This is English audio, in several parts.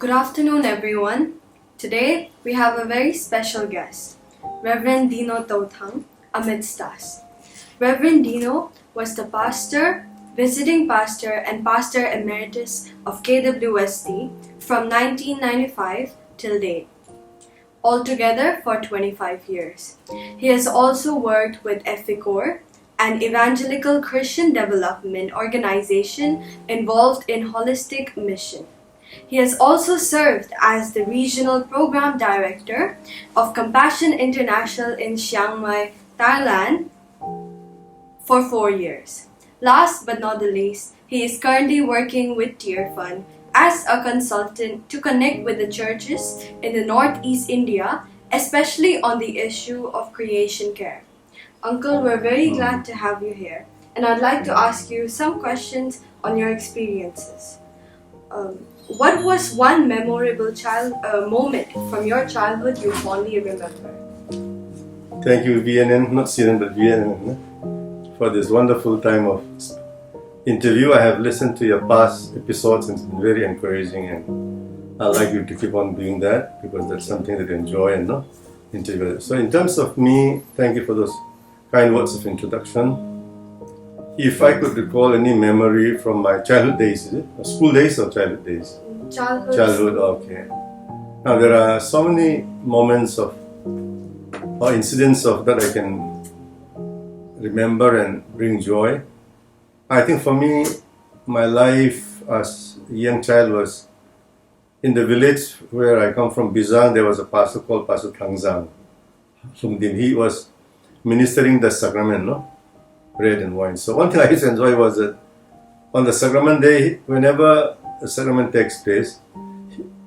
Good afternoon, everyone. Today, we have a very special guest, Reverend Dino Touthang, amidst us. Reverend Dino was the pastor, visiting pastor and Pastor Emeritus of KWSD from 1995 till date, altogether for 25 years. He has also worked with EFICOR, an Evangelical Christian development organization involved in holistic mission. He has also served as the Regional Program Director of Compassion International in Chiang Mai, Thailand for 4 years. Last but not the least, he is currently working with Tearfund as a consultant to connect with the churches in the Northeast India, especially on the issue of creation care. Uncle, we're very glad to have you here, and I'd like to ask you some questions on your experiences. What was one memorable moment from your childhood you fondly remember? Thank you, VNN, not CNN, but VNN, for this wonderful time of interview. I have listened to your past episodes and it's been very encouraging, and I'd like you to keep on doing that because that's something that I enjoy and interview. So in terms of me, thank you for those kind words of introduction. If I could recall any memory from my childhood days, is it? School days or childhood days? Childhood, okay. Now there are so many moments of or incidents of that I can remember and bring joy. I think for me, my life as a young child was in the village where I come from, Bizang. There was a pastor called Pastor Thangzang. He was ministering the sacrament, bread and wine. So one thing I used to enjoy was that on the sacrament day, whenever a sacrament takes place,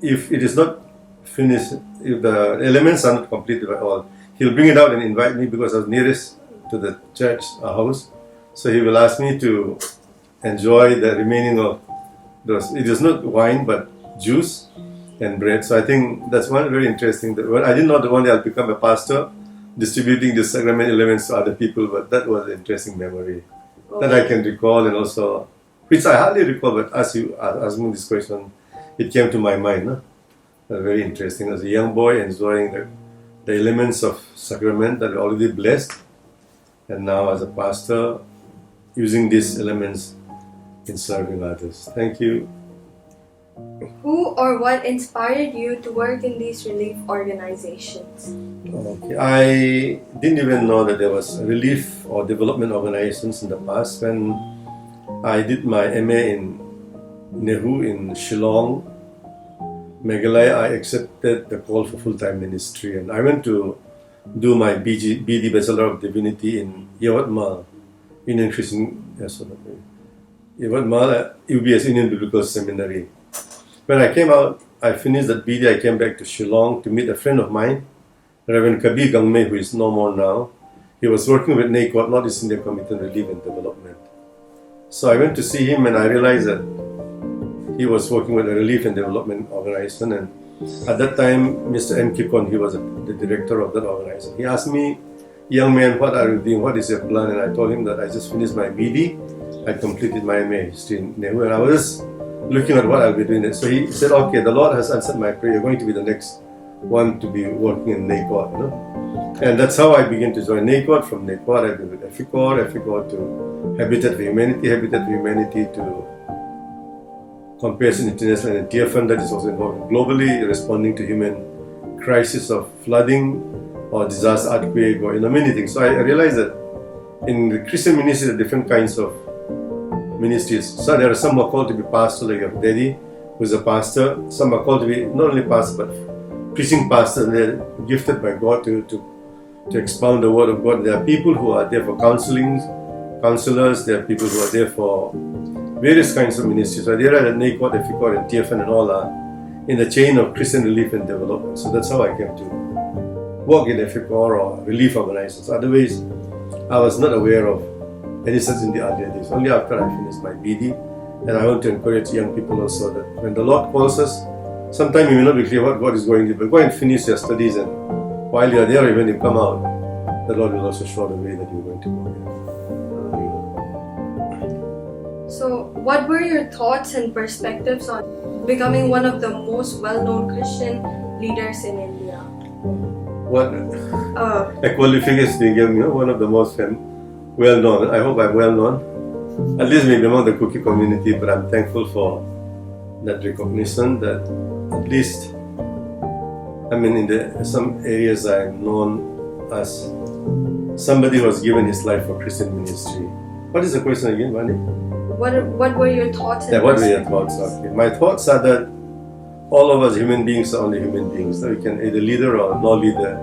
if it is not finished, if the elements are not completed at all, he'll bring it out and invite me because I was nearest to the church house. So he will ask me to enjoy the remaining of those. It is not wine, but juice and bread. So I think that's one very interesting. I didn't know that one day I'll become a pastor, distributing the sacrament elements to other people, but that was an interesting memory that I can recall, and also, which I hardly recall, but as you asked me this question, it came to my mind. Very interesting. As a young boy, enjoying the elements of sacrament that are already blessed, and now as a pastor, using these elements in serving others. Thank you. Who or what inspired you to work in these relief organizations? Okay. I didn't even know that there was relief or development organizations in the past. When I did my MA in Nehu in Shillong, Meghalaya, I accepted the call for full-time ministry, and I went to do my BD Bachelor of Divinity in Yawatmal, Indian Christian, Yawatmal, UBS, Indian Biblical Seminary. When I came out, I finished that BD, I came back to Shillong to meet a friend of mine, Reverend Kabir Gangme, who is no more now. He was working with NACOD, Northeast India Committee on Relief and Development. So I went to see him and I realized that he was working with a relief and development organization, and at that time, Mr. M. Kipon, he was the director of that organization. He asked me, "Young man, what are you doing? What is your plan?" And I told him that I just finished my BD, I completed my MA history in Nehu, and I was just looking at what I'll be doing. So he said, "Okay, the Lord has answered my prayer. You're going to be the next one to be working in NACOD." And that's how I began to join NACOD. From NACOD, I've been with EFICOR to Habitat for Humanity to Compassion International and Tearfund, that is also involved globally, responding to human crisis of flooding or disaster, earthquake, or many things. So I realized that in the Christian ministry, there are different kinds of ministries. So there are some who are called to be pastor, like your daddy, who is a pastor. Some are called to be not only pastor, but preaching pastor, and they're gifted by God to expound the word of God. There are people who are there for counselors. There are people who are there for various kinds of ministries. So there are NACOD, EFICOR, and TFN, and all are in the chain of Christian relief and development. So that's how I came to work in EFICOR or relief organizations. Otherwise, I was not aware of any such in the earlier days. Only after I finished my BD, and I want to encourage young people also that when the Lord calls us, sometimes you may not be clear what God is going to do, but go and finish your studies, and while you are there, when you come out, the Lord will also show the way that you're going to go. So, what were your thoughts and perspectives on becoming one of the most well-known Christian leaders in India? What qualifications do you give me? One of the most well-known. I hope I'm well-known. At least maybe among the cookie community, but I'm thankful for that recognition that at least, in some areas I'm known as somebody who has given his life for Christian ministry. What is the question again, Vani? What were your thoughts? What were your thoughts? Okay. My thoughts are that all of us human beings are only human beings. So we can either leader or no leader.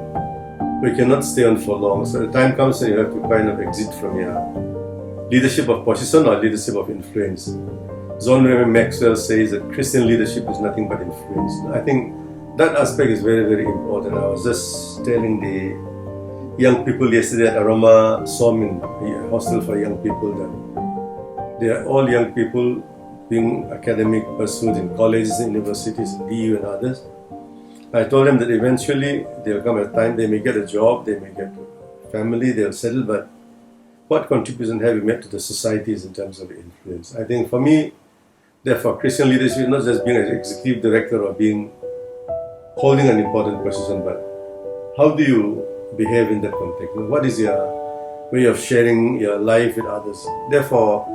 We cannot stay on for long. So the time comes when you have to kind of exit from your leadership of position or leadership of influence. John Maxwell says that Christian leadership is nothing but influence. I think that aspect is very, very important. I was just telling the young people yesterday at Aroma Som, a hostel for young people, that they are all young people doing academic pursuits in colleges and universities, BU and others. I told them that eventually there will come a time they may get a job, they may get a family, they'll settle, but what contribution have you made to the societies in terms of influence? I think for me, therefore, Christian leadership is not just being an executive director or holding an important position, but how do you behave in that context? What is your way of sharing your life with others? Therefore,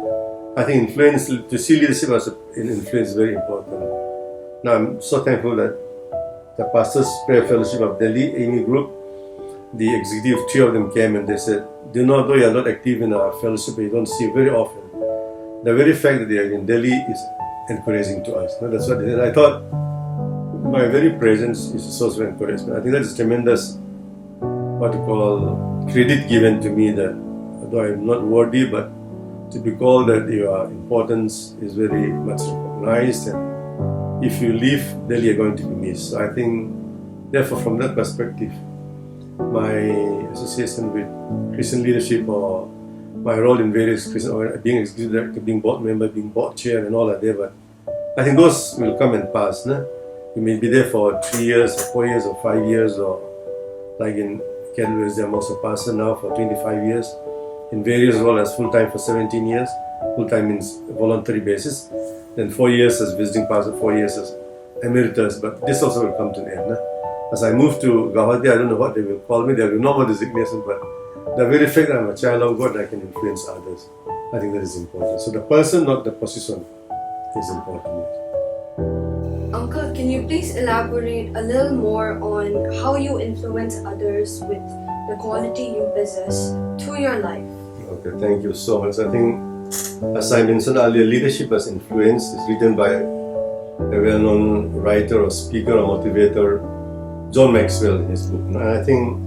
I think to see leadership as an influence is very important. Now, I'm so thankful that the Pastors' Prayer Fellowship of Delhi, AMI group, the executive, 3 of them came and they said, though you are not active in our fellowship, you don't see very often. The very fact that they are in Delhi is encouraging to us. That's what they did. I thought my very presence is a source of encouragement. I think that is tremendous, credit given to me, that although I'm not worthy, but to be called that your importance is very much recognized, and if you leave, then you're going to be missed. So I think, therefore, from that perspective, my association with Christian leadership or my role in various Christian, or being executive director, being board member, being board chair, and all are there, but I think those will come and pass. You may be there for 3 years, or 4 years, or 5 years, or like in KWSD, I'm also pastor now for 25 years. In various roles as full-time for 17 years. Full-time means voluntary basis. Then 4 years as visiting pastor, 4 years as emeritus. But this also will come to an end. As I move to Guwahati, I don't know what they will call me. There will be no more designation, but the very fact that I'm a child of God, I can influence others. I think that is important. So the person, not the position, is important. Uncle, can you please elaborate a little more on how you influence others with the quality you possess through your life? Okay, thank you so much. I think, as I mentioned earlier, leadership as influence is written by a well-known writer or speaker or motivator, John Maxwell, in his book. And I think,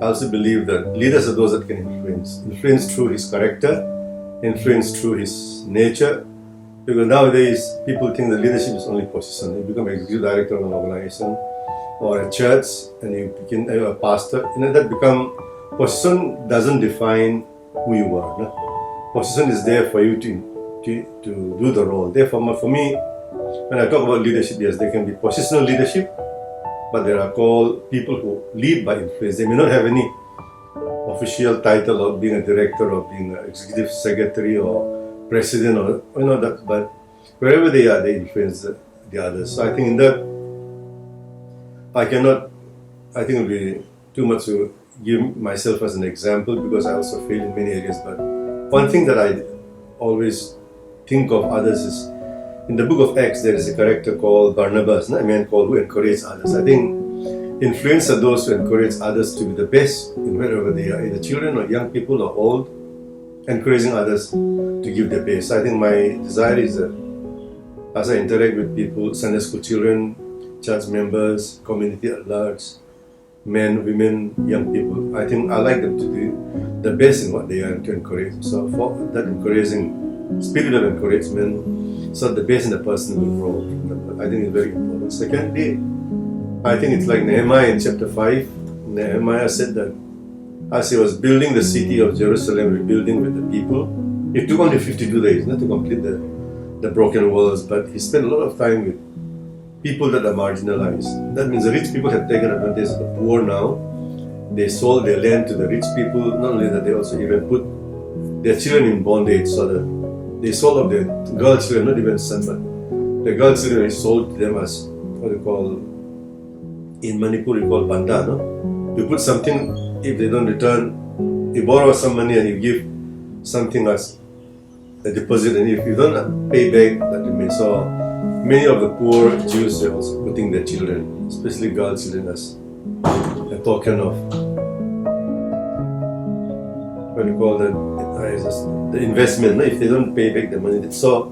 I also believe that leaders are those that can influence through his character, influence through his nature. Because nowadays, people think that leadership is only position. You become executive director of an organization or a church, and you become a pastor. That position doesn't define who you are. Position is there for you to do the role. Therefore, for me, when I talk about leadership, yes, there can be positional leadership, but there are called people who lead by influence. They may not have any official title of being a director or being an executive secretary or president or that, but wherever they are, they influence the others. So I think in that, I think it will be too much to give myself as an example because I also fail in many areas. But one thing that I always think of others is, in the book of Acts, there is a character called Barnabas, a man called who encourages others. I think influence are those who encourage others to be the best in wherever they are, either children or young people or old, encouraging others to give their best. I think my desire is that as I interact with people, Sunday school children, church members, community at large, men, women, young people, I think I like them to do the best in what they are and to encourage them. So for that encouraging spirit of encouragement, so the best in the person will grow. I think it's very important. Secondly, I think it's like Nehemiah in chapter 5. Nehemiah said that as he was building the city of Jerusalem, rebuilding with the people, it took only 52 days not to complete the broken walls, but he spent a lot of time with people that are marginalized. That means the rich people have taken advantage of the poor now. They sold their land to the rich people. Not only that, they also even put their children in bondage so that they sold off their girl children, not even son, but the girl children is sold to them as what you call, in Manipur you call banda, no? You put something, if they don't return, you borrow some money and you give something as a deposit, and if you don't pay back, that remains. So many of the poor Jews are also putting their children, especially girl children, as a token of what you call the investment. If they don't pay back the money, so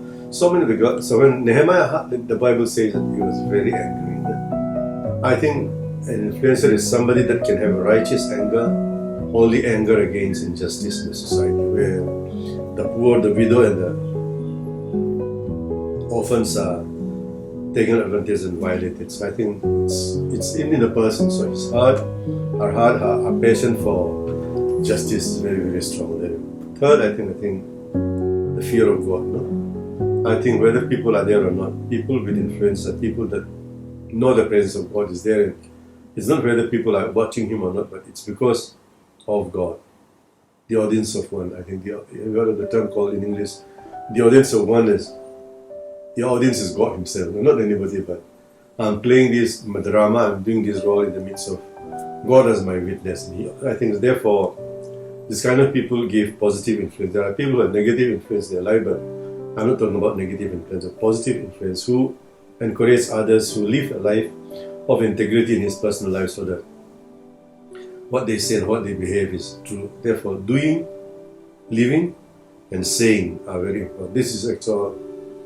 many of the girls. So when Nehemiah, the Bible says that he was very angry. I think an influencer is somebody that can have a righteous anger, only anger against injustice in the society, where the poor, the widow, and the orphans are taken advantage and violated. So I think it's in the person. So his heart, our passion for justice is very, very strong. Third, I think the fear of God. No? I think whether people are there or not, people with influence are people that know the presence of God is there. It's not whether people are watching him or not, but it's because of God. The audience of one. I think you heard of the term called in English, the audience of one is, the audience is God himself, not anybody, but I'm playing this drama, I'm doing this role in the midst of God as my witness. I think therefore, this kind of people give positive influence. There are people who have negative influence in their life, but I'm not talking about negative influence, but positive influence, who encourage others, who live a life of integrity in his personal life, so that what they say and what they behave is true. Therefore, doing, living, and saying are very important. This is actually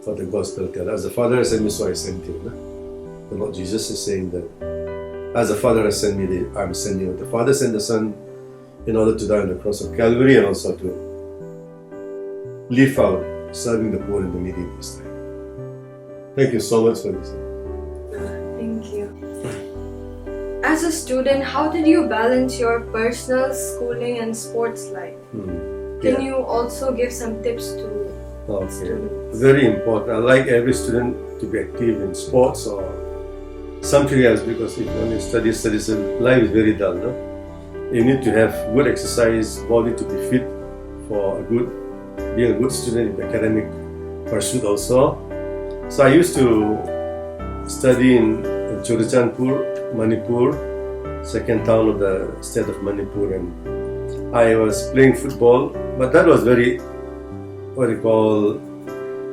what the gospel tells. As the Father has sent me, so I sent him. The Lord Jesus is saying that, as the Father has sent me, I'm sending you. The Father sent the Son in order to die on the cross of Calvary, and also to live out serving the poor and the needy in this time. Thank you so much for this. Thank you. As a student, how did you balance your personal, schooling, and sports life? Can you also give some tips to students? Very important. I like every student to be active in sports or something else, because if only studies, life is very dull. No? You need to have good exercise, body to be fit for being a good student in academic pursuit also. So I used to study in Churachandpur, Manipur, second town of the state of Manipur, and I was playing football, but that was very,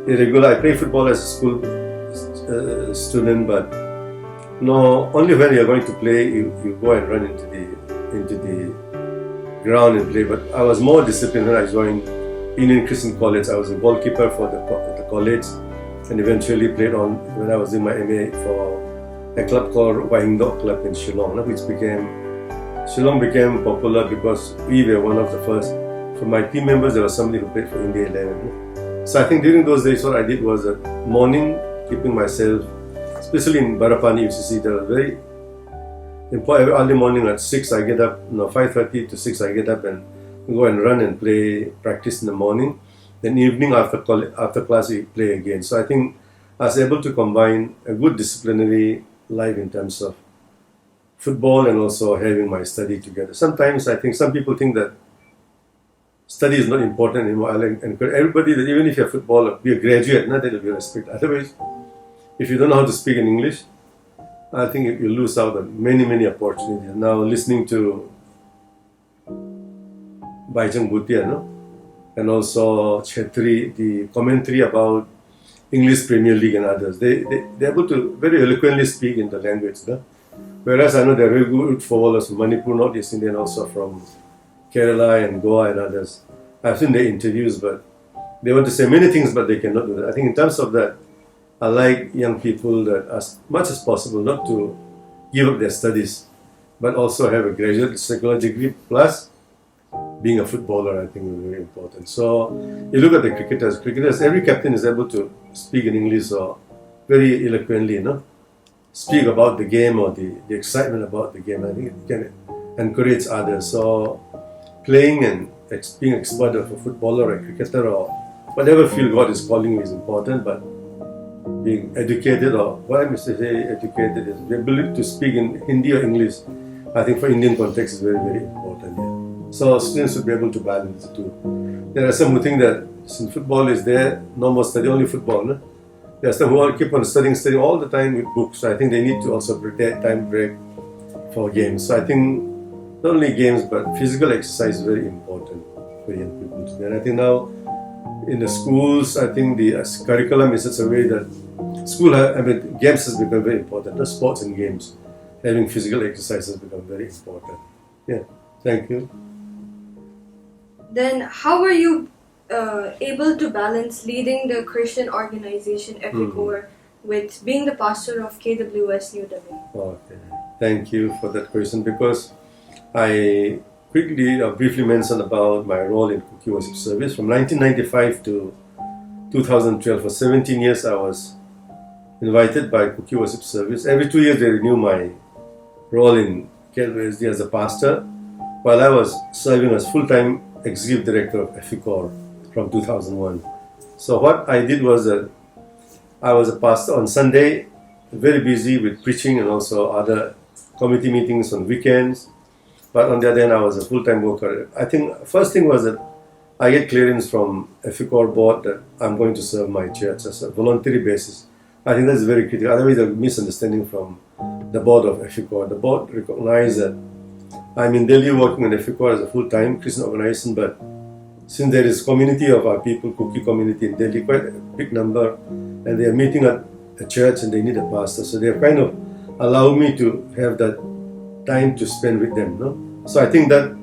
irregular. I played football as a school student, but no, only when you're going to play, you go and run into the ground and play. But I was more disciplined when I joined Indian Christian College. I was a goalkeeper for the college, and eventually played on when I was in my MA for a club called Wahingdok Club in Shillong, Shillong became popular because we were one of the first. For my team members, there was somebody who played for India 11. So I think during those days, what I did was that morning, keeping myself, especially in Barapani UCC, there was very important. Early morning at 6, I get up, 5:30 to 6, I get up and go and run and play, practice in the morning. Then evening after class, we play again. So I think I was able to combine a good disciplinary life in terms of football and also having my study together. Sometimes I think some people think that study is not important anymore. I encourage everybody that even if you're a footballer, be a graduate, that will be respected. Otherwise, if you don't know how to speak in English, I think you lose out on many opportunities. Now listening to Bhaijang Bhutia, and also Chetri, the commentary about English Premier League and others, they're able to very eloquently speak in the language. Whereas I know there are very good footballers from Manipur, Northeast India, and also from Kerala and Goa and others. I've seen their interviews, but they want to say many things, but they cannot do that. I think in terms of that, I like young people that as much as possible not to give up their studies, but also have a graduate secular degree plus being a footballer. I think is very important. So you look at the cricketers, every captain is able to speak in English or very eloquently, speak about the game or the excitement about the game. I think it can encourage others. So playing and being expert of a footballer or a cricketer or whatever field God is calling you is important, but being educated, or what I must say educated, is the ability to speak in Hindi or English, I think for Indian context is very, very important. Yeah. So students should be able to balance the two. There are some who think that since football is there, no more study, only football. No? There's some who all keep on studying all the time with books. So I think they need to also prepare time break for games. So I think not only games, but physical exercise is very important for young people today. And I think now in the schools, I think the curriculum is such a way that games has become very important. The sports and games, having physical exercise has become very important. Yeah, thank you. Then how were you able to balance leading the Christian organization EFICOR with being the pastor of KWS New Delhi? Okay, thank you for that question, because I quickly briefly mentioned about my role in Cookie Worship Service. From 1995 to 2012, for 17 years I was invited by Cookie Worship Service. Every 2 years they renew my role in KWSD as a pastor, while I was serving as full-time Executive Director of EFICOR from 2001. So what I did was that I was a pastor on Sunday, very busy with preaching and also other committee meetings on weekends. But on the other hand, I was a full-time worker. I think first thing was that I get clearance from EFICOR board that I'm going to serve my church as a voluntary basis. I think that's very critical. Otherwise, a misunderstanding from the board of EFICOR. The board recognized that I'm in Delhi working in EFICOR as a full-time Christian organization, but since there is community of our people, Cookie community in Delhi, quite a big number, and they are meeting at a church and they need a pastor, so they have kind of allowed me to have that time to spend with them. No? So I think that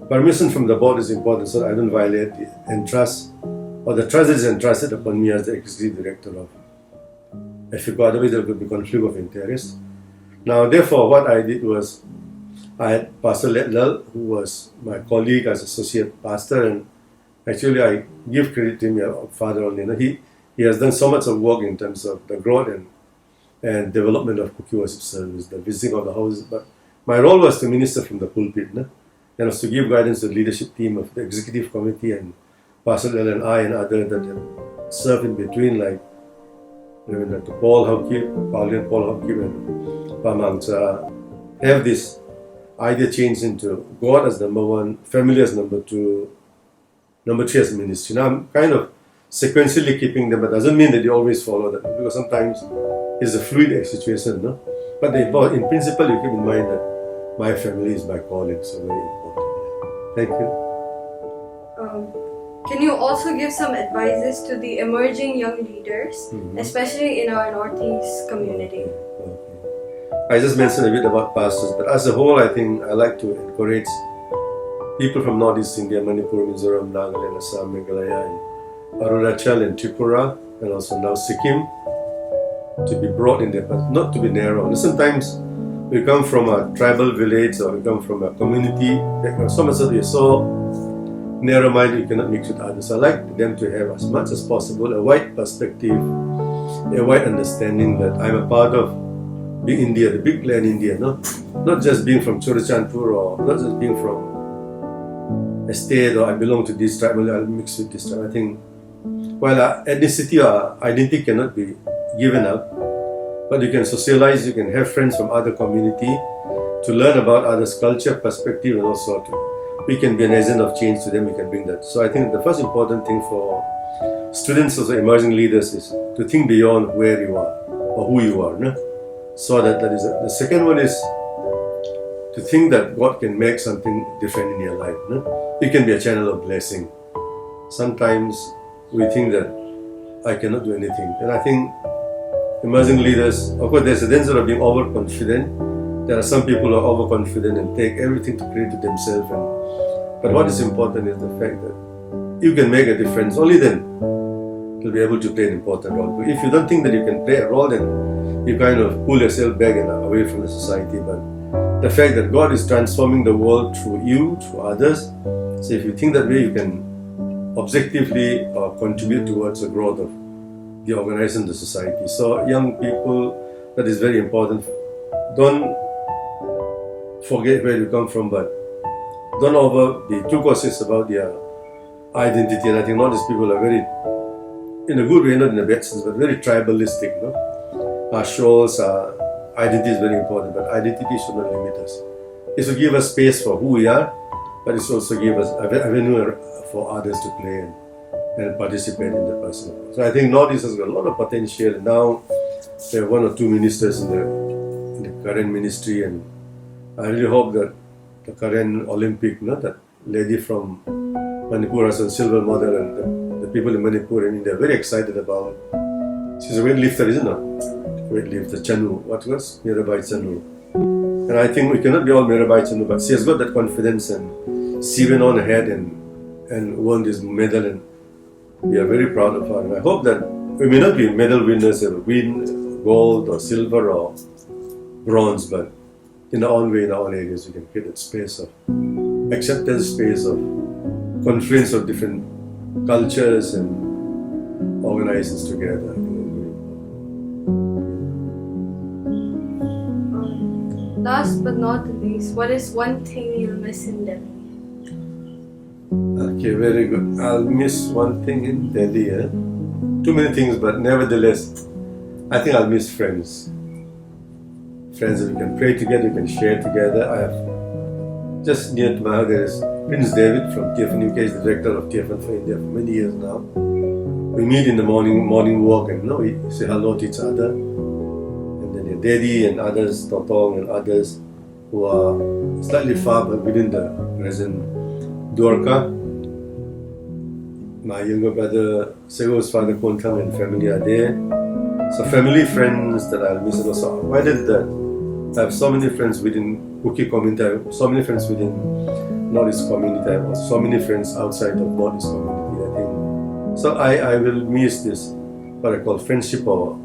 permission from the board is important, so I don't violate the entrust, or the trust is entrusted upon me as the executive director of EFICOR. Otherwise there could be conflict of interest. Now therefore what I did was, I had Pastor Lal, who was my colleague as associate pastor, and actually I give credit to him, our father only. You know, he has done so much of work in terms of the growth and development of Cookie Worship Service, the visiting of the houses. But my role was to minister from the pulpit, no? And was to give guidance to the leadership team of the executive committee and Pastor Lal and I and others that have served in between, like Reverend Paul Hawkip, Pauline Paul Hawkip, and Pamangcha, have this idea changed into God as number one, family as number two, number three as ministry. Now I'm kind of sequentially keeping them, but doesn't mean that you always follow that, because sometimes it's a fluid situation, no? But in principle, you keep in mind that my family is my calling, so very important. Thank you. Can you also give some advices to the emerging young leaders, especially in our Northeast community? I just mentioned a bit about pastors, but as a whole, I think I like to encourage people from Northeast India, Manipur, Mizoram, Nagaland, Assam, Meghalaya, and Arunachal and Tripura, and also now Sikkim, to be brought in there, but not to be narrow. And sometimes we come from a tribal village or we come from a community background, so much that we are so narrow-minded you cannot mix with others. So I like them to have as much as possible a wide perspective, a wide understanding that I'm a part of big India, the big land India, no? Not just being from Churachandpur or not just being from a state or I belong to this tribe, I'll mix with this tribe. I think while our ethnicity or identity cannot be given up, but you can socialize, you can have friends from other community to learn about others' culture, perspective, and also we can be an agent of change to them, we can bring that. So I think the first important thing for students, also emerging leaders, is to think beyond where you are or who you are, no? So that is the second one is to think that God can make something different in your life. No? You can be a channel of blessing. Sometimes we think that I cannot do anything, and I think emerging leaders, of course, there's a danger of being overconfident. There are some people who are overconfident and take everything to credit to themselves. But what is important is the fact that you can make a difference. Only then you'll be able to play an important role. If you don't think that you can play a role, then you kind of pull yourself back and away from the society. But the fact that God is transforming the world through you, through others, so if you think that way, you can objectively contribute towards the growth of the organization, the society. So young people, that is very important. Don't forget where you come from, but don't be too cautious about their identity. And I think Northeast people are very, in a good way, not in a bad sense, but very tribalistic. No? Our shows, our identity is very important, but identity should not limit us. It should give us space for who we are, but it should also give us a avenue for others to play and participate in the personal. So I think Northeast has got a lot of potential. Now there are 1 or 2 ministers in the current ministry, and I really hope that the current Olympic, that lady from Manipur has a silver medal, and the people in Manipur and India are very excited about. She's a weightlifter, isn't it? Weightlifter, Chanu, what was? Mirabai Chanu. And I think we cannot be all Mirabai Chanu, but she has got that confidence, and she went on ahead and won this medal, and we are very proud of her. And I hope that we may not be medal winners or win gold or silver or bronze, but in our own way, in our own areas, we can create that space of acceptance, space of confluence of different cultures and organizations together. Last but not the least, what is one thing you'll miss in Delhi? Okay, very good. I'll miss one thing in Delhi. Too many things, but nevertheless, I think I'll miss friends. Friends that we can pray together, we can share together. I have just near to my house, there is Prince David from Tearfund UK, is the director of Tearfund for India for many years now. We meet in the morning walk, and we say hello to each other. And then your daddy and others, Totong and others who are slightly far but within the present Dwarka. My younger brother, Sego's father, Konthang, and family are there. So family, friends that I'll miss, and also why did that? I have so many friends within Kuki community, I have so many friends within Northeast community, I have so many friends outside of Northeast community, I think. So I will miss this, what I call friendship or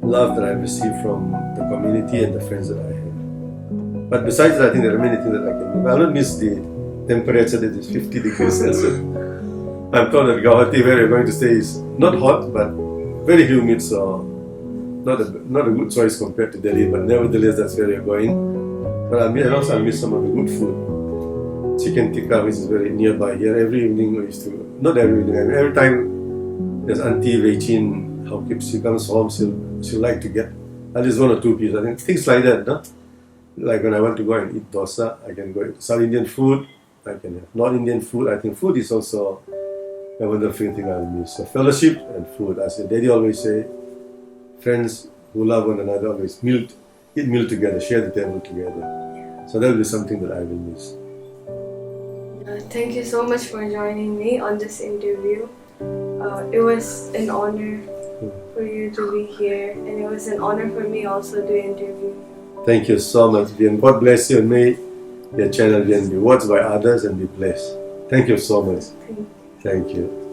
love that I received from the community and the friends that I have. But besides that, I think there are many things that I can miss. I will not miss the temperature that is 50 degrees Celsius. I'm told that Guwahati, where you're going to stay, is not hot, but very humid, so not a good choice compared to Delhi, but nevertheless, that's where you're going. But I also miss some of the good food. Chicken tikka, which is very nearby here. Every evening we used to, not every evening, every time there's Auntie Weichin, how she comes home, she'll like to get at least 1 or 2 pieces. I think things like that, no? Like when I want to go and eat dosa, I can go eat South Indian food, I can have North Indian food. I think food is also a wonderful thing I'll miss. So fellowship and food. As Daddy always say, friends who love one another always eat meal together, share the table together. So that will be something that I will miss. Thank you so much for joining me on this interview. It was an honor for you to be here, and it was an honor for me also to interview you. Thank you so much, Vian. God bless you, and may your channel Vian be watched by others and be blessed. Thank you so much. Thank you. Thank you.